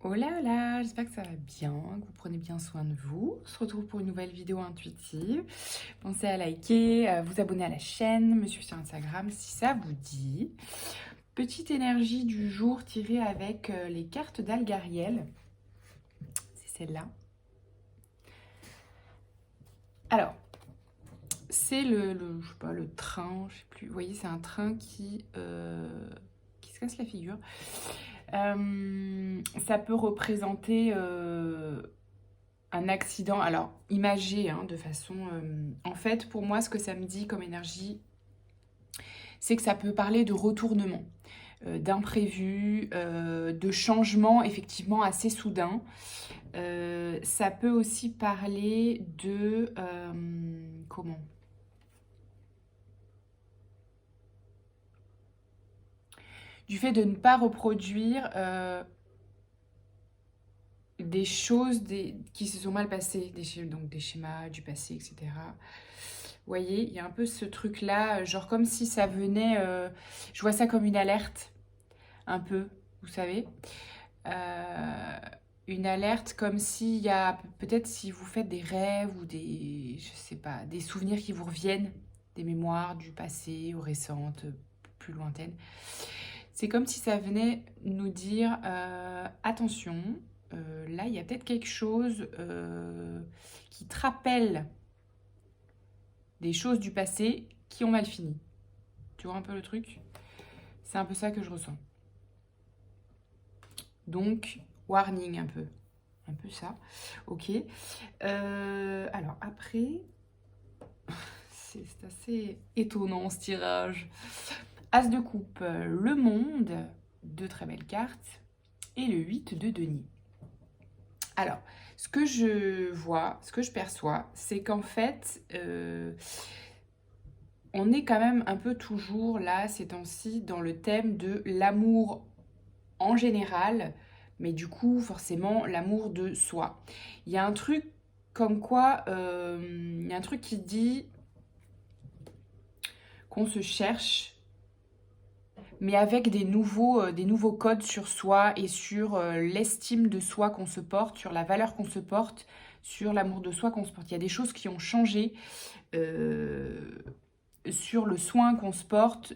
Hola, hola, j'espère que ça va bien, que vous prenez bien soin de vous. On se retrouve pour une nouvelle vidéo intuitive. Pensez à liker, à vous abonner à la chaîne, me suivre sur Instagram si ça vous dit. Petite énergie du jour tirée avec les cartes d'Algariel. C'est celle-là. Alors, c'est je sais pas, le train, je sais plus. Vous voyez, c'est un train qui se casse la figure. Ça peut représenter un accident, alors imagé de façon... en fait, pour moi, ce que ça me dit comme énergie, c'est que ça peut parler de retournement, d'imprévu, de changement effectivement assez soudain. Ça peut aussi parler de... comment du fait de ne pas reproduire des choses qui se sont mal passées, donc des schémas du passé, etc. Vous voyez, il y a un peu ce truc-là, genre comme si ça venait... je vois ça comme une alerte, un peu, vous savez. Euh, une alerte comme s'il y a... Peut-être si vous faites des rêves ou des... Je sais pas, des souvenirs qui vous reviennent, des mémoires du passé ou récentes, plus lointaines. C'est comme si ça venait nous dire attention, là il y a peut-être quelque chose qui te rappelle des choses du passé qui ont mal fini. Tu vois un peu le truc? C'est un peu ça que je ressens. Donc, warning un peu. Un peu ça. Ok. Alors après, c'est assez étonnant ce tirage. As de coupe, le monde, deux très belles cartes, et le 8 de denier. Alors, ce que je vois, ce que je perçois, c'est qu'en fait, on est quand même un peu toujours là, ces temps-ci, dans le thème de l'amour en général, mais du coup, forcément, l'amour de soi. Il y a un truc comme quoi, il y a un truc qui dit qu'on se cherche, mais avec des nouveaux codes sur soi et sur l'estime de soi qu'on se porte, sur la valeur qu'on se porte, sur l'amour de soi qu'on se porte. Il y a des choses qui ont changé euh, sur le soin qu'on se porte,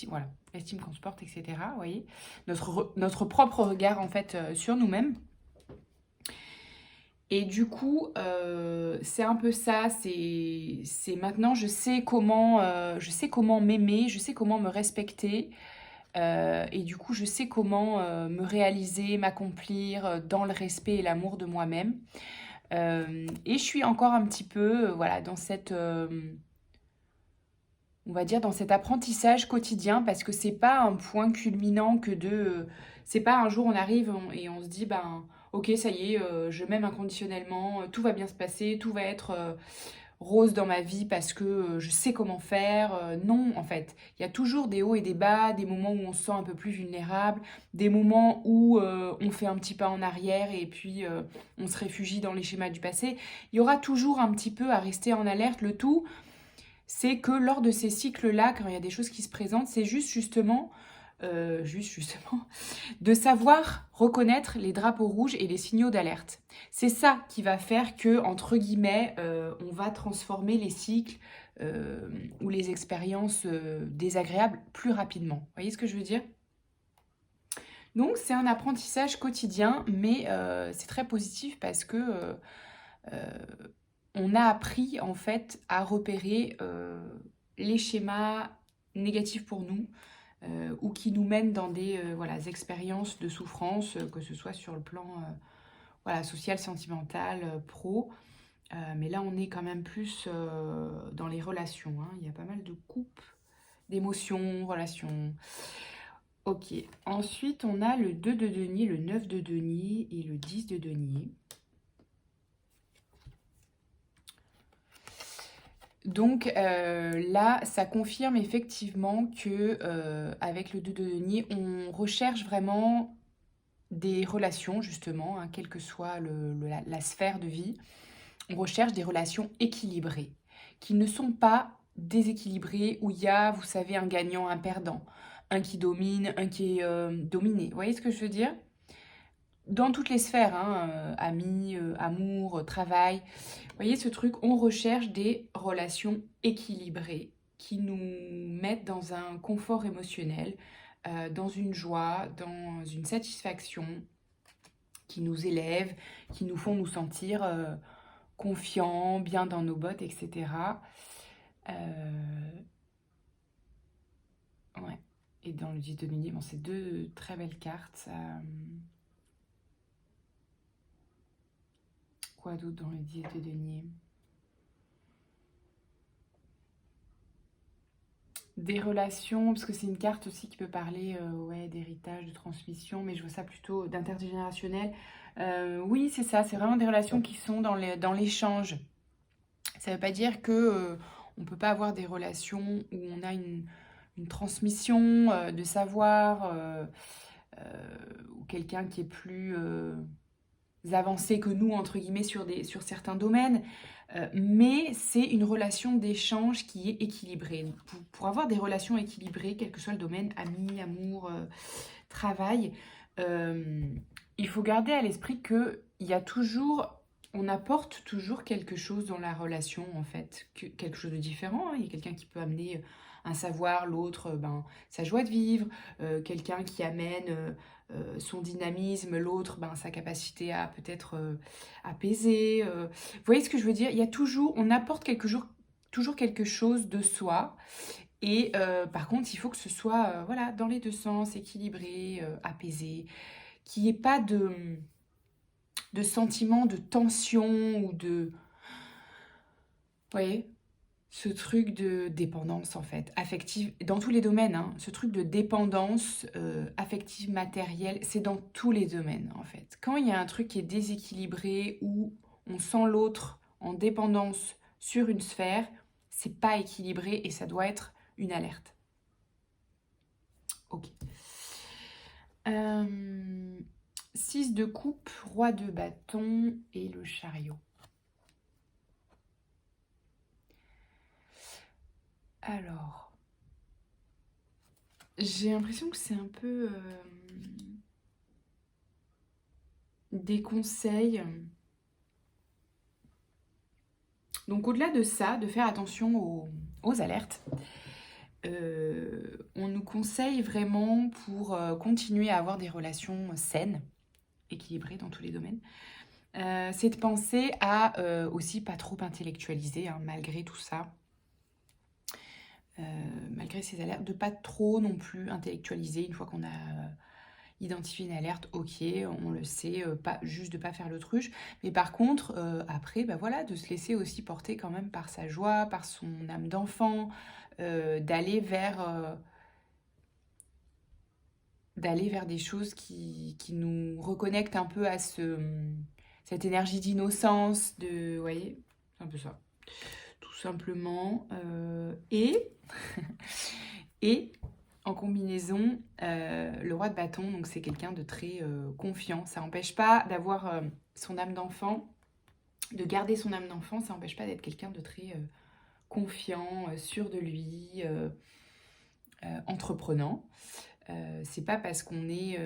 voilà, l'estime qu'on se porte, etc. Vous voyez, notre propre regard en fait sur nous-mêmes. Et du coup, c'est un peu ça. C'est maintenant, je sais comment m'aimer, je sais comment me respecter. Et du coup, je sais comment me réaliser, m'accomplir dans le respect et l'amour de moi-même. Et je suis encore un petit peu, voilà, dans cette, on va dire, dans cet apprentissage quotidien, parce que c'est pas un point culminant que c'est pas un jour on arrive et on se dit, ben, ok, ça y est, je m'aime inconditionnellement, tout va bien se passer, tout va être rose dans ma vie parce que je sais comment faire. Non, en fait, il y a toujours des hauts et des bas, des moments où on se sent un peu plus vulnérable, des moments où on fait un petit pas en arrière et puis on se réfugie dans les schémas du passé. Il y aura toujours un petit peu à rester en alerte. Le tout, c'est que lors de ces cycles-là, quand il y a des choses qui se présentent, c'est juste justement, de savoir reconnaître les drapeaux rouges et les signaux d'alerte. C'est ça qui va faire que, entre guillemets, on va transformer les cycles ou les expériences désagréables plus rapidement. Vous voyez ce que je veux dire? Donc c'est un apprentissage quotidien, mais c'est très positif parce que euh, on a appris en fait à repérer les schémas négatifs pour nous ou qui nous mènent dans des voilà, expériences de souffrance, que ce soit sur le plan voilà, social, sentimental, pro. Mais là, on est quand même plus dans les relations. Hein. Il y a pas mal de coupes d'émotions, relations. Ok. Ensuite, on a le 2 de denier, le 9 de denier et le 10 de denier. Donc là, ça confirme effectivement que avec le 2 de denier, on recherche vraiment des relations, justement, hein, quelle que soit la sphère de vie. On recherche des relations équilibrées, qui ne sont pas déséquilibrées, où il y a, vous savez, un gagnant, un perdant, un qui domine, un qui est dominé. Vous voyez ce que je veux dire? dans toutes les sphères, hein, amis, amour, travail. Vous voyez ce truc, on recherche des relations équilibrées qui nous mettent dans un confort émotionnel, dans une joie, dans une satisfaction, qui nous élèvent, qui nous font nous sentir confiants, bien dans nos bottes, etc. Ouais. Et dans le 10 de denier, bon, c'est deux très belles cartes. Quoi d'autre dans le 10 de denier? Des relations, parce que c'est une carte aussi qui peut parler ouais, d'héritage, de transmission, mais je vois ça plutôt d'intergénérationnel. Oui, c'est ça, c'est vraiment des relations qui sont dans l'échange. Ça ne veut pas dire que on ne peut pas avoir des relations où on a une transmission de savoir, ou quelqu'un qui est plus avancé que nous, entre guillemets, sur certains domaines. Mais c'est une relation d'échange qui est équilibrée. Pour avoir des relations équilibrées, quel que soit le domaine, amis, amour, travail, il faut garder à l'esprit que il y a toujours, on apporte toujours quelque chose dans la relation, en fait, quelque chose de différent, hein. Il y a quelqu'un qui peut amener un savoir, l'autre, sa joie de vivre, quelqu'un qui amène son dynamisme, l'autre, sa capacité à peut-être apaiser. Vous voyez ce que je veux dire? Il y a toujours, on apporte toujours quelque chose de soi. Et par contre, il faut que ce soit voilà, dans les deux sens, équilibré, apaisé, qu'il n'y ait pas de sentiment de tension ou de... Vous voyez? Ce truc de dépendance, en fait, affective, dans tous les domaines, hein, ce truc de dépendance affective, matérielle, c'est dans tous les domaines, en fait. Quand il y a un truc qui est déséquilibré, où on sent l'autre en dépendance sur une sphère, c'est pas équilibré et ça doit être une alerte. Ok. 6 de coupe, roi de bâton et le chariot. Alors, j'ai l'impression que c'est un peu des conseils. Donc au-delà de ça, de faire attention aux alertes, on nous conseille vraiment pour continuer à avoir des relations saines, équilibrées dans tous les domaines, c'est de penser à aussi pas trop intellectualiser, hein, malgré tout ça. Malgré ces alertes, de pas trop non plus intellectualiser une fois qu'on a identifié une alerte, ok, on le sait, pas, juste de pas faire l'autruche, mais par contre, après, voilà, de se laisser aussi porter quand même par sa joie, par son âme d'enfant, d'aller vers des choses qui nous reconnectent un peu à cette énergie d'innocence, vous voyez, c'est un peu ça, tout simplement. Et en combinaison, le roi de bâton, donc c'est quelqu'un de très confiant. Ça n'empêche pas d'avoir son âme d'enfant, de garder son âme d'enfant, ça n'empêche pas d'être quelqu'un de très confiant, sûr de lui, entreprenant. C'est pas parce qu'on est,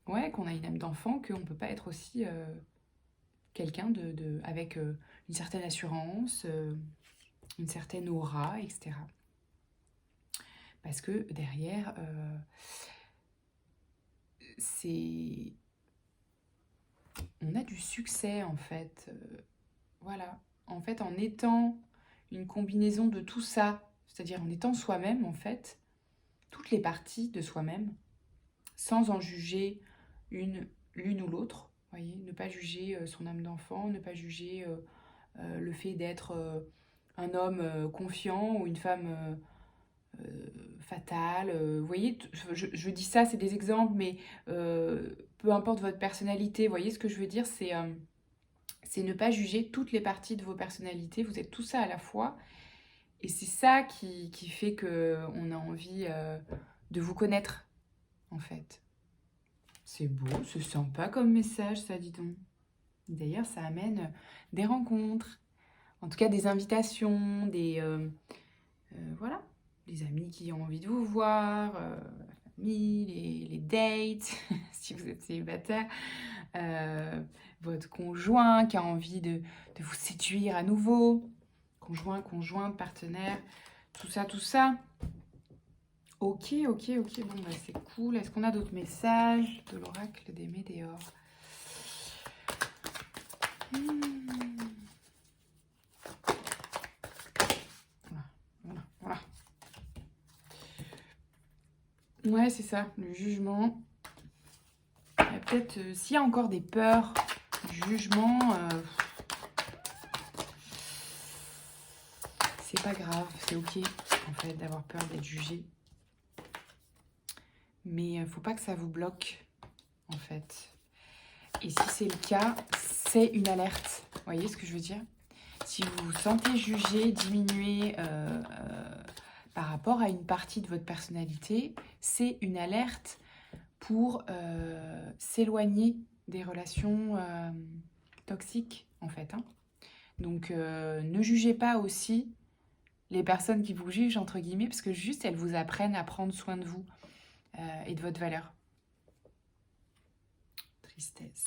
qu'on a une âme d'enfant qu'on ne peut pas être aussi quelqu'un avec une certaine assurance, une certaine aura, etc. Parce que derrière, on a du succès en fait. Voilà. En fait, en étant une combinaison de tout ça, c'est-à-dire en étant soi-même en fait, toutes les parties de soi-même, sans en juger l'une ou l'autre, voyez, ne pas juger son âme d'enfant, ne pas juger le fait d'être un homme confiant ou une femme fatale. Vous voyez, je dis ça, c'est des exemples, mais peu importe votre personnalité, vous voyez ce que je veux dire, c'est ne pas juger toutes les parties de vos personnalités, vous êtes tout ça à la fois, et c'est ça qui fait qu'on a envie de vous connaître, en fait. C'est beau, c'est sympa comme message, ça, dis donc. D'ailleurs, ça amène des rencontres, en tout cas des invitations, voilà, des amis qui ont envie de vous voir, la famille, les dates, si vous êtes célibataire, votre conjoint qui a envie de vous séduire à nouveau, conjoint, conjointe, partenaire, tout ça, tout ça. Ok, ok, ok, bon bah c'est cool. Est-ce qu'on a d'autres messages de l'oracle des météores? Voilà. Ouais, c'est ça, le jugement. Il y a peut-être, s'il y a encore des peurs, jugement, c'est pas grave, c'est ok en fait d'avoir peur d'être jugé. Mais faut pas que ça vous bloque en fait. Et si c'est le cas, c'est une alerte. Vous voyez ce que je veux dire? Si vous vous sentez jugé, diminué par rapport à une partie de votre personnalité, c'est une alerte pour s'éloigner des relations toxiques, en fait. Hein. Donc, ne jugez pas aussi les personnes qui vous jugent, entre guillemets, parce que juste, elles vous apprennent à prendre soin de vous et de votre valeur. Tristesse.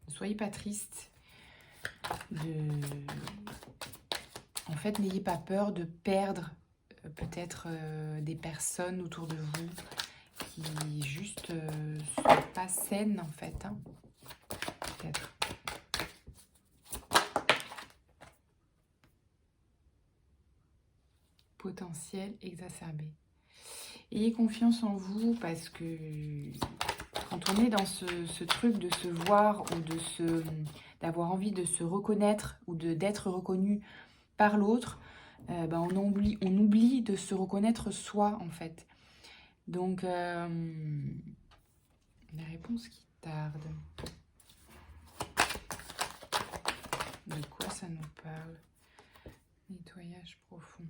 Ne soyez pas triste. En fait, n'ayez pas peur de perdre peut-être des personnes autour de vous qui juste sont pas saines, en fait. Hein. Peut-être. Potentiel exacerbé. Ayez confiance en vous parce que quand on est dans ce truc de se voir ou d'avoir envie de se reconnaître ou d'être reconnu par l'autre, on oublie de se reconnaître soi en fait. Donc, les réponses qui tardent. De quoi ça nous parle? Nettoyage profond.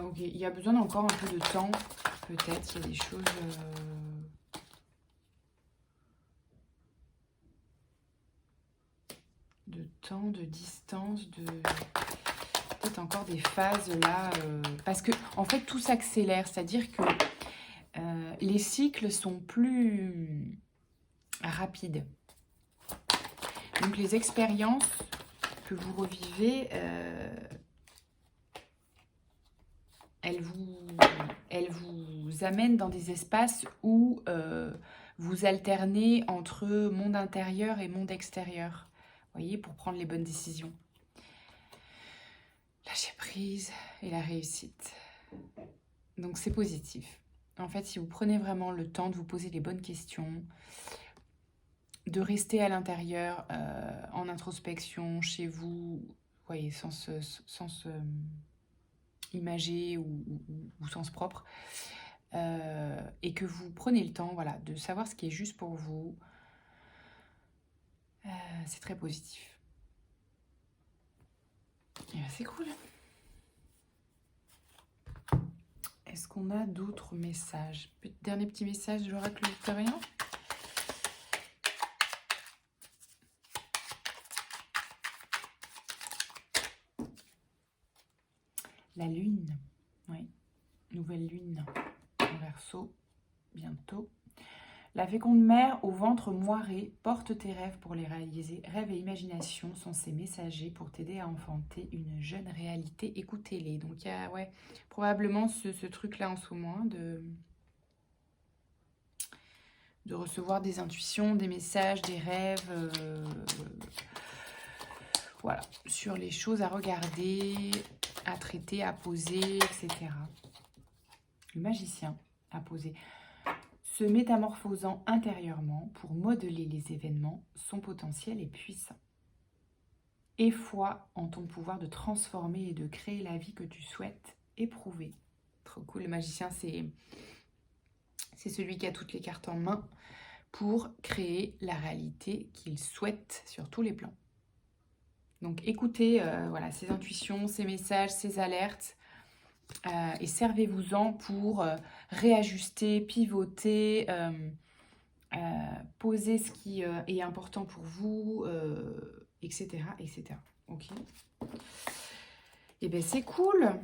Ok, il y a besoin d'encore un peu de temps. Peut-être, il y a des choses... de temps, de distance, peut-être encore des phases là. Parce que, en fait, tout s'accélère. C'est-à-dire que les cycles sont plus rapides. Donc, les expériences que vous revivez... Elle vous amène dans des espaces où vous alternez entre monde intérieur et monde extérieur. Vous voyez, pour prendre les bonnes décisions. Lâcher prise et la réussite. Donc c'est positif. En fait, si vous prenez vraiment le temps de vous poser les bonnes questions, de rester à l'intérieur, en introspection, chez vous, vous voyez, sans se imagé ou sens propre, et que vous prenez le temps voilà, de savoir ce qui est juste pour vous, c'est très positif. Et c'est cool. Est-ce qu'on a d'autres messages? Dernier petit message de l'oracle victorien. La lune, oui, nouvelle lune en Verseau, bientôt. La féconde mère au ventre moiré porte tes rêves pour les réaliser. Rêves et imagination sont ses messagers pour t'aider à enfanter une jeune réalité. Écoutez-les. Donc il y a probablement ce truc-là en ce moment de recevoir des intuitions, des messages, des rêves, voilà, sur les choses à regarder, à traiter, à poser, etc. Le magicien à poser. Se métamorphosant intérieurement pour modeler les événements, son potentiel est puissant. Aie foi en ton pouvoir de transformer et de créer la vie que tu souhaites éprouver. Trop cool, le magicien, c'est celui qui a toutes les cartes en main pour créer la réalité qu'il souhaite sur tous les plans. Donc écoutez voilà, ces intuitions, ces messages, ces alertes, et servez-vous-en pour réajuster, pivoter, poser ce qui est important pour vous, etc., etc. Ok. Et bien c'est cool.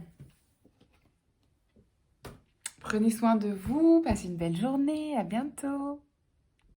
Prenez soin de vous, passez une belle journée, à bientôt.